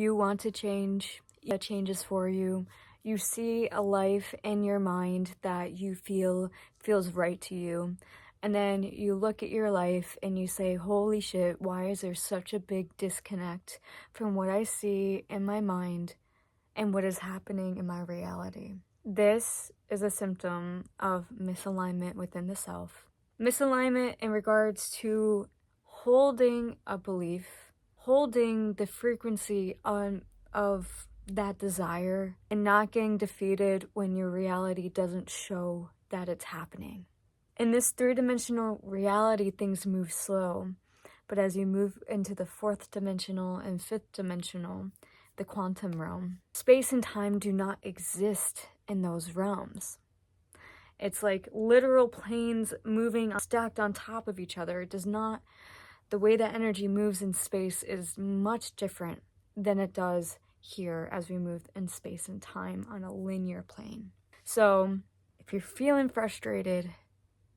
You want to change, it changes for you. You see a life in your mind that you feel feels right to you. And then you look at your life and you say, holy shit, why is there such a big disconnect from what I see in my mind and what is happening in my reality? This is a symptom of misalignment within the self. Misalignment in regards to holding a belief, holding the frequency of that desire, and not getting defeated when your reality doesn't show that it's happening. In this three-dimensional reality, things move slow, but as you move into the fourth dimensional and fifth dimensional, the quantum realm, space and time do not exist in those realms. It's like literal planes moving stacked on top of each other. It does not, the way that energy moves in space is much different than it does here as we move in space and time on a linear plane. So if you're feeling frustrated,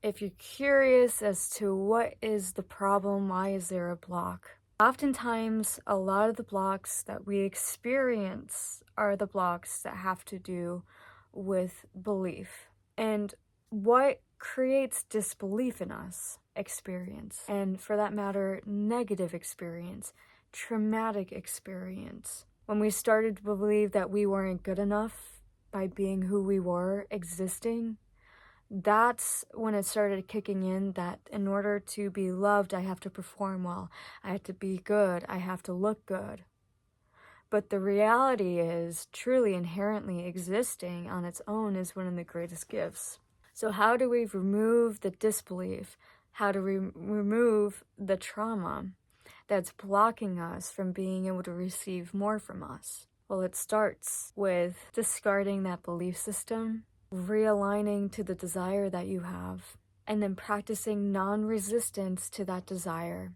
if you're curious as to what is the problem, why is there a block? Oftentimes, a lot of the blocks that we experience are the blocks that have to do with belief. And what creates disbelief in us? Experience. And for that matter, negative experience, traumatic experience. When we started to believe that we weren't good enough by being who we were, existing, that's when it started kicking in that in order to be loved, I have to perform well. I have to be good. I have to look good. But the reality is, truly inherently existing on its own is one of the greatest gifts. So how do we remove the disbelief? How do we remove the trauma that's blocking us from being able to receive more from us? Well, it starts with discarding that belief system, realigning to the desire that you have, and then practicing non-resistance to that desire.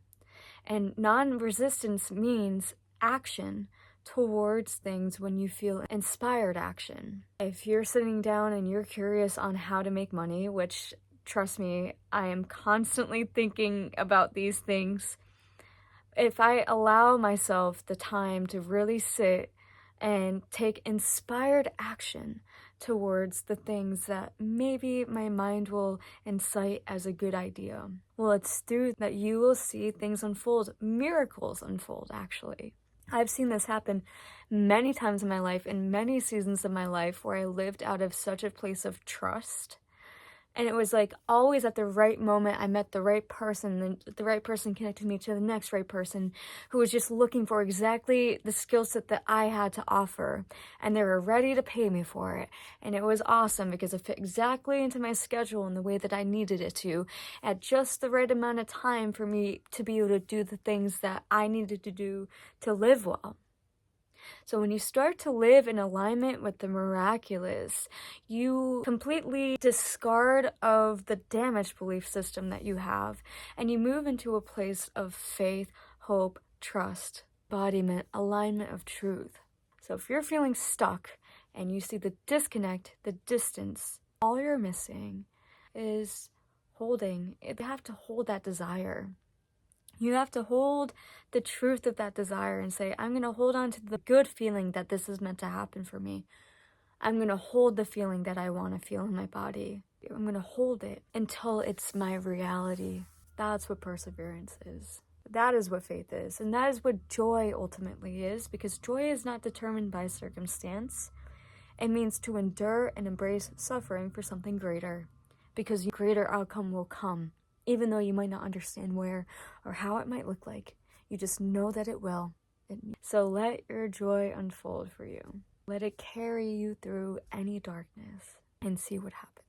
And non-resistance means action towards things when you feel inspired action. If you're sitting down and you're curious on how to make money, which, trust me, I am constantly thinking about these things. If I allow myself the time to really sit and take inspired action towards the things that maybe my mind will incite as a good idea, well, it's through that you will see things unfold, miracles unfold, actually. I've seen this happen many times in my life, in many seasons of my life, where I lived out of such a place of trust. And it was like always at the right moment, I met the right person, and the right person connected me to the next right person who was just looking for exactly the skill set that I had to offer. And they were ready to pay me for it. And it was awesome because it fit exactly into my schedule in the way that I needed it to, at just the right amount of time for me to be able to do the things that I needed to do to live well. So when you start to live in alignment with the miraculous, you completely discard of the damaged belief system that you have, and you move into a place of faith, hope, trust, embodiment, alignment of truth. So if you're feeling stuck and you see the disconnect, the distance, all you're missing is holding. You have to hold that desire. You have to hold the truth of that desire and say, I'm going to hold on to the good feeling that this is meant to happen for me. I'm going to hold the feeling that I want to feel in my body. I'm going to hold it until it's my reality. That's what perseverance is. That is what faith is. And that is what joy ultimately is, because joy is not determined by circumstance. It means to endure and embrace suffering for something greater, because a greater outcome will come. Even though you might not understand where or how it might look like, you just know that it will. So let your joy unfold for you. Let it carry you through any darkness and see what happens.